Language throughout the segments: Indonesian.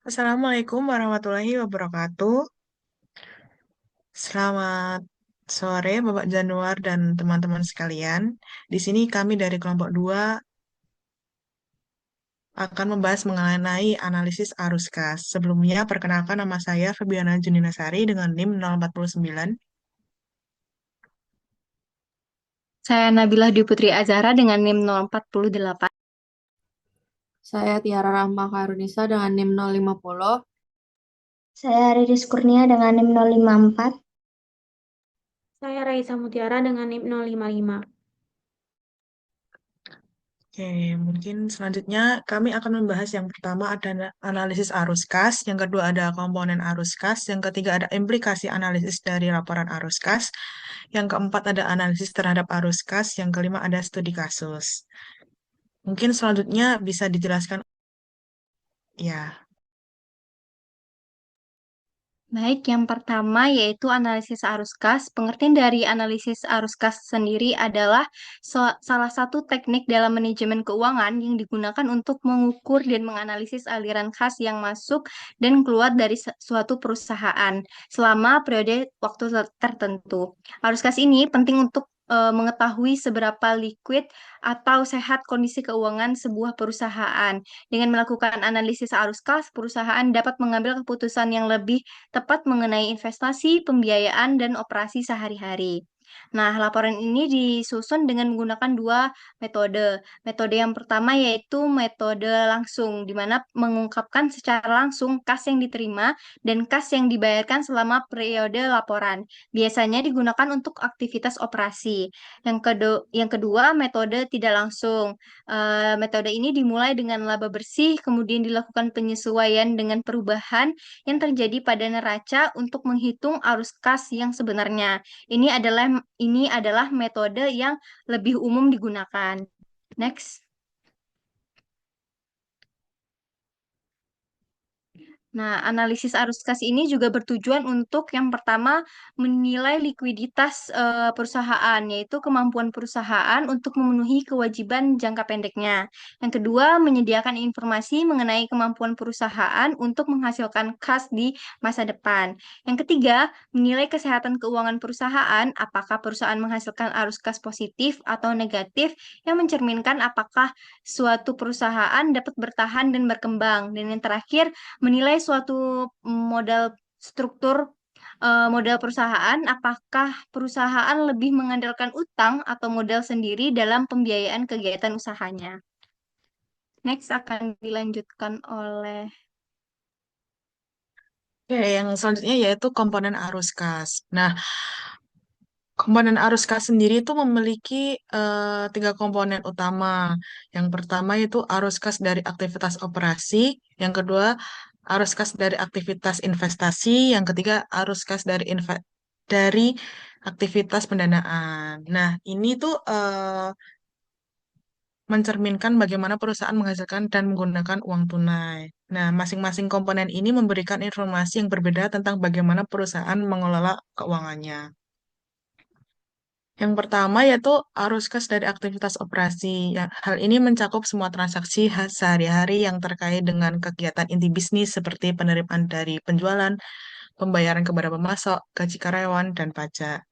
Assalamualaikum warahmatullahi wabarakatuh. Selamat sore, Bapak Januar dan teman-teman sekalian. Di sini kami dari kelompok 2 akan membahas mengenai analisis arus kas. Sebelumnya, perkenalkan nama saya Febiana Juninasari dengan NIM 049. Saya Nabilah Dwi Putri Azhara dengan NIM 048. Saya Tiara Rahma Karunisa dengan NIM 050. Saya Riris Kurnia dengan NIM 054. Saya Raisa Mutiara dengan NIM 055. Oke, mungkin selanjutnya kami akan membahas yang pertama ada analisis arus kas, yang kedua ada komponen arus kas, yang ketiga ada implikasi analisis dari laporan arus kas, yang keempat ada analisis terhadap arus kas, yang kelima ada studi kasus. Mungkin selanjutnya bisa dijelaskan ya. Baik, yang pertama yaitu analisis arus kas. Pengertian dari analisis arus kas sendiri adalah salah satu teknik dalam manajemen keuangan yang digunakan untuk mengukur dan menganalisis aliran kas yang masuk dan keluar dari suatu perusahaan selama periode waktu tertentu. Arus kas ini penting untuk mengetahui seberapa liquid atau sehat kondisi keuangan sebuah perusahaan. Dengan melakukan analisis arus kas, perusahaan dapat mengambil keputusan yang lebih tepat mengenai investasi, pembiayaan, dan operasi sehari-hari. Nah, laporan ini disusun dengan menggunakan dua metode. Metode yang pertama yaitu metode langsung, di mana mengungkapkan secara langsung kas yang diterima dan kas yang dibayarkan selama periode laporan. Biasanya digunakan untuk aktivitas operasi. Yang kedua, metode tidak langsung. Metode ini dimulai dengan laba bersih, kemudian dilakukan penyesuaian dengan perubahan yang terjadi pada neraca untuk menghitung arus kas yang sebenarnya. Ini adalah metode yang lebih umum digunakan. Next. Nah, analisis arus kas ini juga bertujuan untuk yang pertama menilai likuiditas perusahaan, yaitu kemampuan perusahaan untuk memenuhi kewajiban jangka pendeknya. Yang kedua, menyediakan informasi mengenai kemampuan perusahaan untuk menghasilkan kas di masa depan. Yang ketiga, menilai kesehatan keuangan perusahaan, apakah perusahaan menghasilkan arus kas positif atau negatif yang mencerminkan apakah suatu perusahaan dapat bertahan dan berkembang. Dan yang terakhir, menilai suatu modal perusahaan, apakah perusahaan lebih mengandalkan utang atau modal sendiri dalam pembiayaan kegiatan usahanya. Next akan dilanjutkan oleh Oke, yang selanjutnya yaitu komponen arus kas. Nah, komponen arus kas sendiri itu memiliki tiga komponen utama. Yang pertama itu arus kas dari aktivitas operasi, yang kedua arus kas dari aktivitas investasi, yang ketiga arus kas dari aktivitas pendanaan. Nah, ini tuh mencerminkan bagaimana perusahaan menghasilkan dan menggunakan uang tunai. Nah, masing-masing komponen ini memberikan informasi yang berbeda tentang bagaimana perusahaan mengelola keuangannya. Yang pertama yaitu arus kas dari aktivitas operasi. Hal ini mencakup semua transaksi sehari-hari yang terkait dengan kegiatan inti bisnis seperti penerimaan dari penjualan, pembayaran kepada pemasok, gaji karyawan, dan pajak.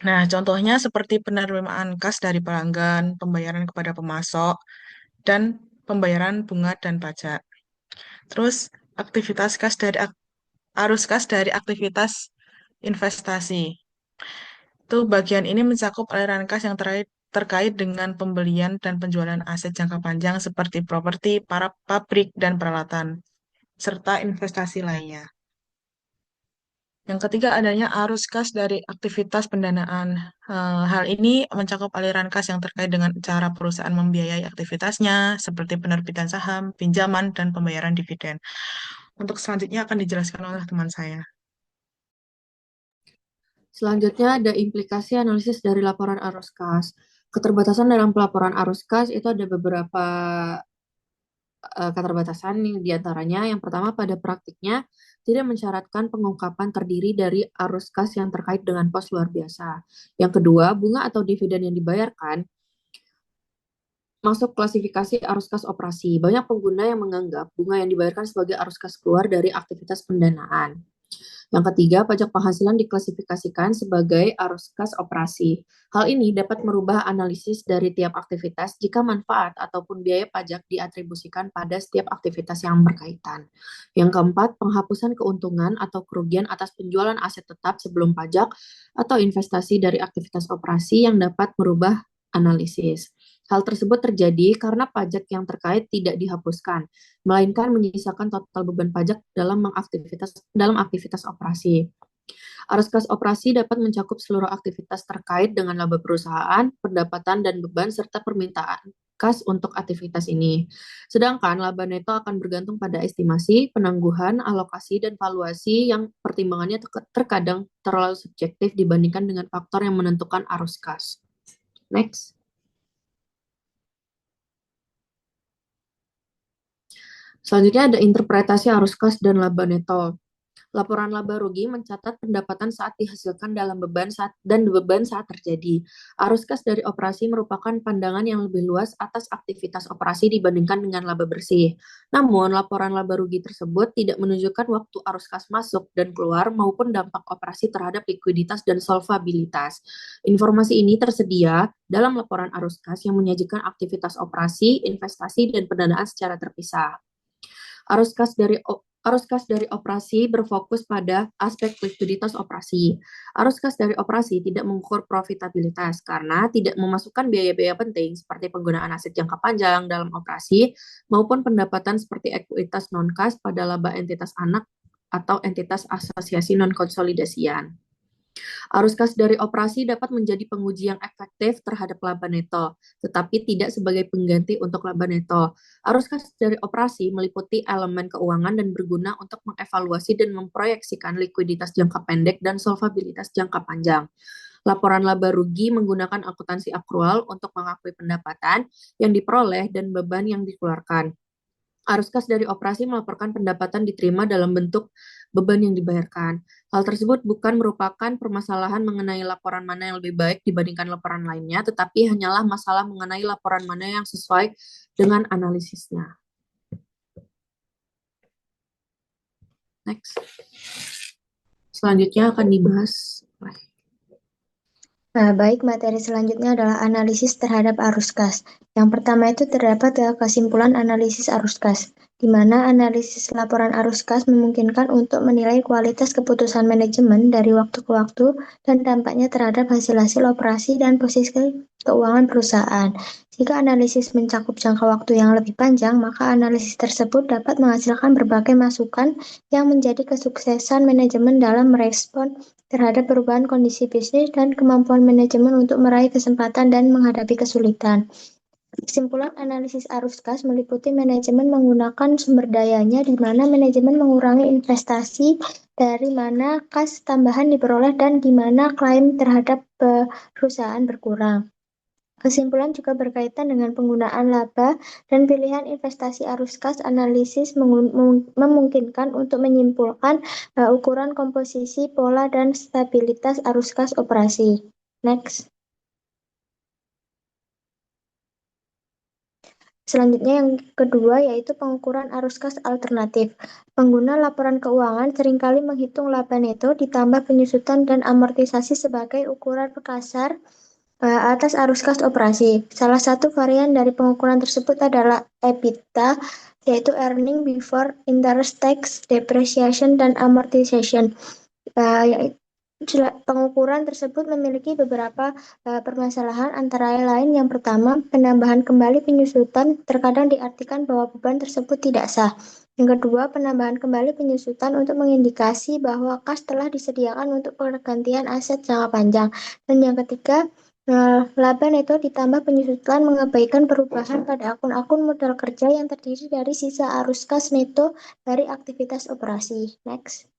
Nah, contohnya seperti penerimaan kas dari pelanggan, pembayaran kepada pemasok, dan pembayaran bunga dan pajak. Terus, aktivitas kas dari arus kas dari aktivitas investasi. Itu bagian ini mencakup aliran kas yang terkait dengan pembelian dan penjualan aset jangka panjang seperti properti, para pabrik, dan peralatan, serta investasi lainnya. Yang ketiga adanya arus kas dari aktivitas pendanaan. Hal ini mencakup aliran kas yang terkait dengan cara perusahaan membiayai aktivitasnya, seperti penerbitan saham, pinjaman, dan pembayaran dividen. Untuk selanjutnya akan dijelaskan oleh teman saya. Selanjutnya ada implikasi analisis dari laporan arus kas. Keterbatasan dalam pelaporan arus kas itu ada beberapa keterbatasan yang diantaranya. Yang pertama, pada praktiknya tidak mensyaratkan pengungkapan terdiri dari arus kas yang terkait dengan pos luar biasa. Yang kedua, bunga atau dividen yang dibayarkan masuk klasifikasi arus kas operasi. Banyak pengguna yang menganggap bunga yang dibayarkan sebagai arus kas keluar dari aktivitas pendanaan. Yang ketiga, pajak penghasilan diklasifikasikan sebagai arus kas operasi. Hal ini dapat merubah analisis dari tiap aktivitas jika manfaat ataupun biaya pajak diatribusikan pada setiap aktivitas yang berkaitan. Yang keempat, penghapusan keuntungan atau kerugian atas penjualan aset tetap sebelum pajak atau investasi dari aktivitas operasi yang dapat merubah analisis. Hal tersebut terjadi karena pajak yang terkait tidak dihapuskan, melainkan menyisakan total beban pajak dalam aktivitas operasi. Arus kas operasi dapat mencakup seluruh aktivitas terkait dengan laba perusahaan, pendapatan dan beban serta permintaan kas untuk aktivitas ini. Sedangkan laba neto akan bergantung pada estimasi, penangguhan, alokasi, dan valuasi yang pertimbangannya terkadang terlalu subjektif dibandingkan dengan faktor yang menentukan arus kas. Next. Selanjutnya ada interpretasi arus kas dan laba neto. Laporan laba rugi mencatat pendapatan saat dihasilkan dan beban saat terjadi. Arus kas dari operasi merupakan pandangan yang lebih luas atas aktivitas operasi dibandingkan dengan laba bersih. Namun, laporan laba rugi tersebut tidak menunjukkan waktu arus kas masuk dan keluar maupun dampak operasi terhadap likuiditas dan solvabilitas. Informasi ini tersedia dalam laporan arus kas yang menyajikan aktivitas operasi, investasi, dan pendanaan secara terpisah. Arus kas dari operasi berfokus pada aspek likuiditas operasi. Arus kas dari operasi tidak mengukur profitabilitas karena tidak memasukkan biaya-biaya penting seperti penggunaan aset jangka panjang dalam operasi maupun pendapatan seperti ekuitas non-kas pada laba entitas anak atau entitas asosiasi non-konsolidasian. Arus kas dari operasi dapat menjadi penguji yang efektif terhadap laba neto, tetapi tidak sebagai pengganti untuk laba neto. Arus kas dari operasi meliputi elemen keuangan dan berguna untuk mengevaluasi dan memproyeksikan likuiditas jangka pendek dan solvabilitas jangka panjang. Laporan laba rugi menggunakan akuntansi akrual untuk mengakui pendapatan yang diperoleh dan beban yang dikeluarkan. Arus kas dari operasi melaporkan pendapatan diterima dalam bentuk beban yang dibayarkan. Hal tersebut bukan merupakan permasalahan mengenai laporan mana yang lebih baik dibandingkan laporan lainnya, tetapi hanyalah masalah mengenai laporan mana yang sesuai dengan analisisnya. Next. Selanjutnya akan dibahas. Nah, baik, materi selanjutnya adalah analisis terhadap arus kas. Yang pertama itu terdapat kesimpulan analisis arus kas, di mana analisis laporan arus kas memungkinkan untuk menilai kualitas keputusan manajemen dari waktu ke waktu dan dampaknya terhadap hasil-hasil operasi dan posisi keuangan perusahaan. Jika analisis mencakup jangka waktu yang lebih panjang, maka analisis tersebut dapat menghasilkan berbagai masukan yang menjadi kesuksesan manajemen dalam merespon terhadap perubahan kondisi bisnis dan kemampuan manajemen untuk meraih kesempatan dan menghadapi kesulitan. Kesimpulan analisis arus kas meliputi manajemen menggunakan sumber dayanya di mana manajemen mengurangi investasi, dari mana kas tambahan diperoleh dan di mana klaim terhadap perusahaan berkurang. Kesimpulan juga berkaitan dengan penggunaan laba dan pilihan investasi arus kas. Analisis memungkinkan untuk menyimpulkan ukuran komposisi, pola, dan stabilitas arus kas operasi. Next. Selanjutnya yang kedua yaitu pengukuran arus kas alternatif. Pengguna laporan keuangan seringkali menghitung laba neto ditambah penyusutan dan amortisasi sebagai ukuran kasar atas arus kas operasi. Salah satu varian dari pengukuran tersebut adalah EBITDA, yaitu Earning Before Interest, Tax, Depreciation, dan Amortization. Pengukuran tersebut memiliki beberapa permasalahan, antara lain yang pertama, penambahan kembali penyusutan terkadang diartikan bahwa beban tersebut tidak sah. Yang kedua, penambahan kembali penyusutan untuk mengindikasi bahwa kas telah disediakan untuk pergantian aset jangka panjang. Dan yang ketiga, laba neto ditambah penyusutan mengabaikan perubahan pada akun-akun modal kerja yang terdiri dari sisa arus kas neto dari aktivitas operasi. Next.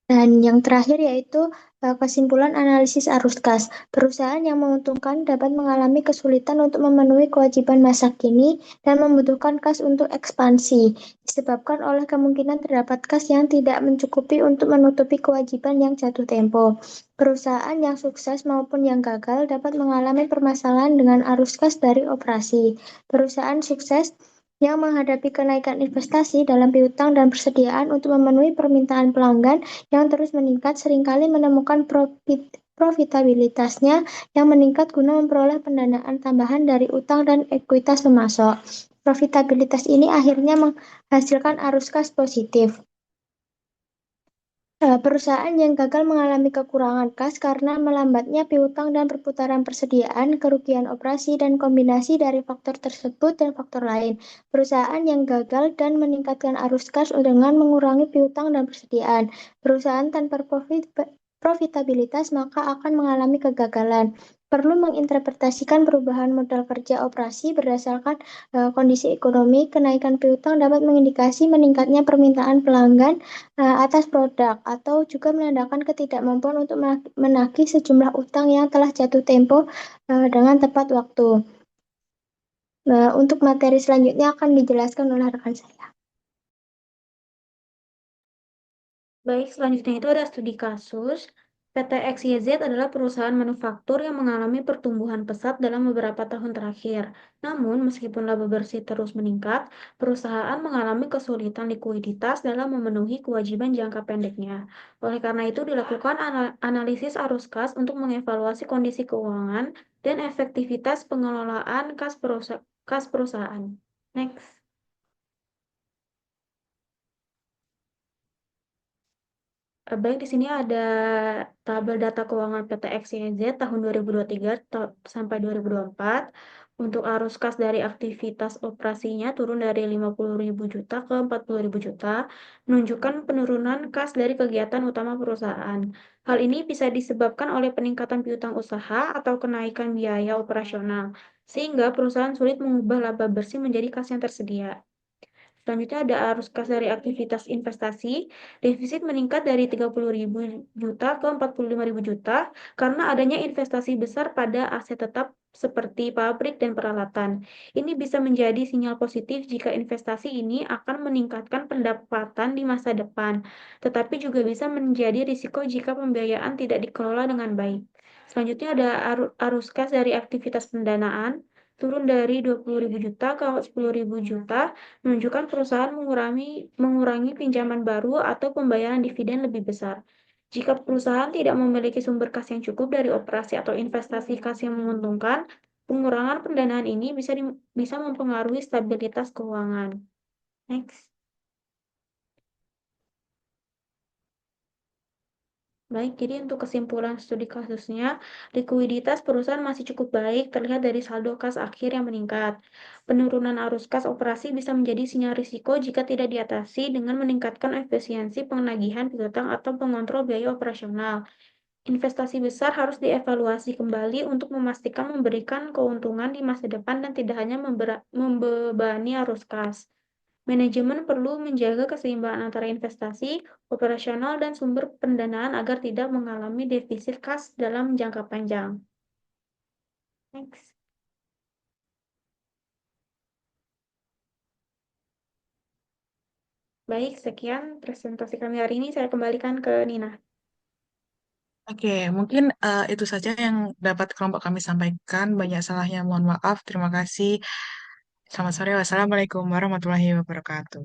Dan yang terakhir yaitu kesimpulan analisis arus kas. Perusahaan yang menguntungkan dapat mengalami kesulitan untuk memenuhi kewajiban masa kini dan membutuhkan kas untuk ekspansi, disebabkan oleh kemungkinan terdapat kas yang tidak mencukupi untuk menutupi kewajiban yang jatuh tempo. Perusahaan yang sukses maupun yang gagal dapat mengalami permasalahan dengan arus kas dari operasi. Perusahaan sukses yang menghadapi kenaikan investasi dalam piutang dan persediaan untuk memenuhi permintaan pelanggan yang terus meningkat seringkali menemukan profitabilitasnya yang meningkat guna memperoleh pendanaan tambahan dari utang dan ekuitas pemasok. Profitabilitas ini akhirnya menghasilkan arus kas positif. Perusahaan yang gagal mengalami kekurangan kas karena melambatnya piutang dan perputaran persediaan, kerugian operasi, dan kombinasi dari faktor tersebut dan faktor lain. Perusahaan yang gagal dan meningkatkan arus kas dengan mengurangi piutang dan persediaan. Perusahaan tanpa profitabilitas maka akan mengalami kegagalan. Perlu menginterpretasikan perubahan modal kerja operasi berdasarkan kondisi ekonomi. Kenaikan piutang dapat mengindikasi meningkatnya permintaan pelanggan atas produk atau juga menandakan ketidakmampuan untuk menagih sejumlah utang yang telah jatuh tempo dengan tepat waktu. Untuk materi selanjutnya akan dijelaskan oleh rekan saya. Baik, selanjutnya itu ada studi kasus. PT XYZ adalah perusahaan manufaktur yang mengalami pertumbuhan pesat dalam beberapa tahun terakhir. Namun, meskipun laba bersih terus meningkat, perusahaan mengalami kesulitan likuiditas dalam memenuhi kewajiban jangka pendeknya. Oleh karena itu, dilakukan analisis arus kas untuk mengevaluasi kondisi keuangan dan efektivitas pengelolaan kas perusahaan. Next. Baik, di sini ada tabel data keuangan PT XYZ tahun 2023 sampai 2024. Untuk arus kas dari aktivitas operasinya turun dari 50.000 juta ke 40.000 juta, menunjukkan penurunan kas dari kegiatan utama perusahaan. Hal ini bisa disebabkan oleh peningkatan piutang usaha atau kenaikan biaya operasional, sehingga perusahaan sulit mengubah laba bersih menjadi kas yang tersedia. Selanjutnya ada arus kas dari aktivitas investasi. Defisit meningkat dari 30.000 juta ke 45.000 juta karena adanya investasi besar pada aset tetap seperti pabrik dan peralatan. Ini bisa menjadi sinyal positif jika investasi ini akan meningkatkan pendapatan di masa depan, tetapi juga bisa menjadi risiko jika pembiayaan tidak dikelola dengan baik. Selanjutnya ada arus kas dari aktivitas pendanaan, turun dari 20.000 juta ke 10.000 juta, menunjukkan perusahaan mengurangi pinjaman baru atau pembayaran dividen lebih besar. Jika perusahaan tidak memiliki sumber kas yang cukup dari operasi atau investasi kas yang menguntungkan, pengurangan pendanaan ini bisa mempengaruhi stabilitas keuangan. Next. Baik, jadi untuk kesimpulan studi kasusnya, likuiditas perusahaan masih cukup baik terlihat dari saldo kas akhir yang meningkat. Penurunan arus kas operasi bisa menjadi sinyal risiko jika tidak diatasi dengan meningkatkan efisiensi penagihan piutang atau pengontrol biaya operasional. Investasi besar harus dievaluasi kembali untuk memastikan memberikan keuntungan di masa depan dan tidak hanya membebani arus kas. Manajemen perlu menjaga keseimbangan antara investasi, operasional, dan sumber pendanaan agar tidak mengalami defisit kas dalam jangka panjang. Next. Baik, sekian presentasi kami hari ini. Saya kembalikan ke Nina. Oke, mungkin itu saja yang dapat kelompok kami sampaikan. Banyak salahnya, mohon maaf. Terima kasih. Selamat sore. Wassalamualaikum warahmatullahi wabarakatuh.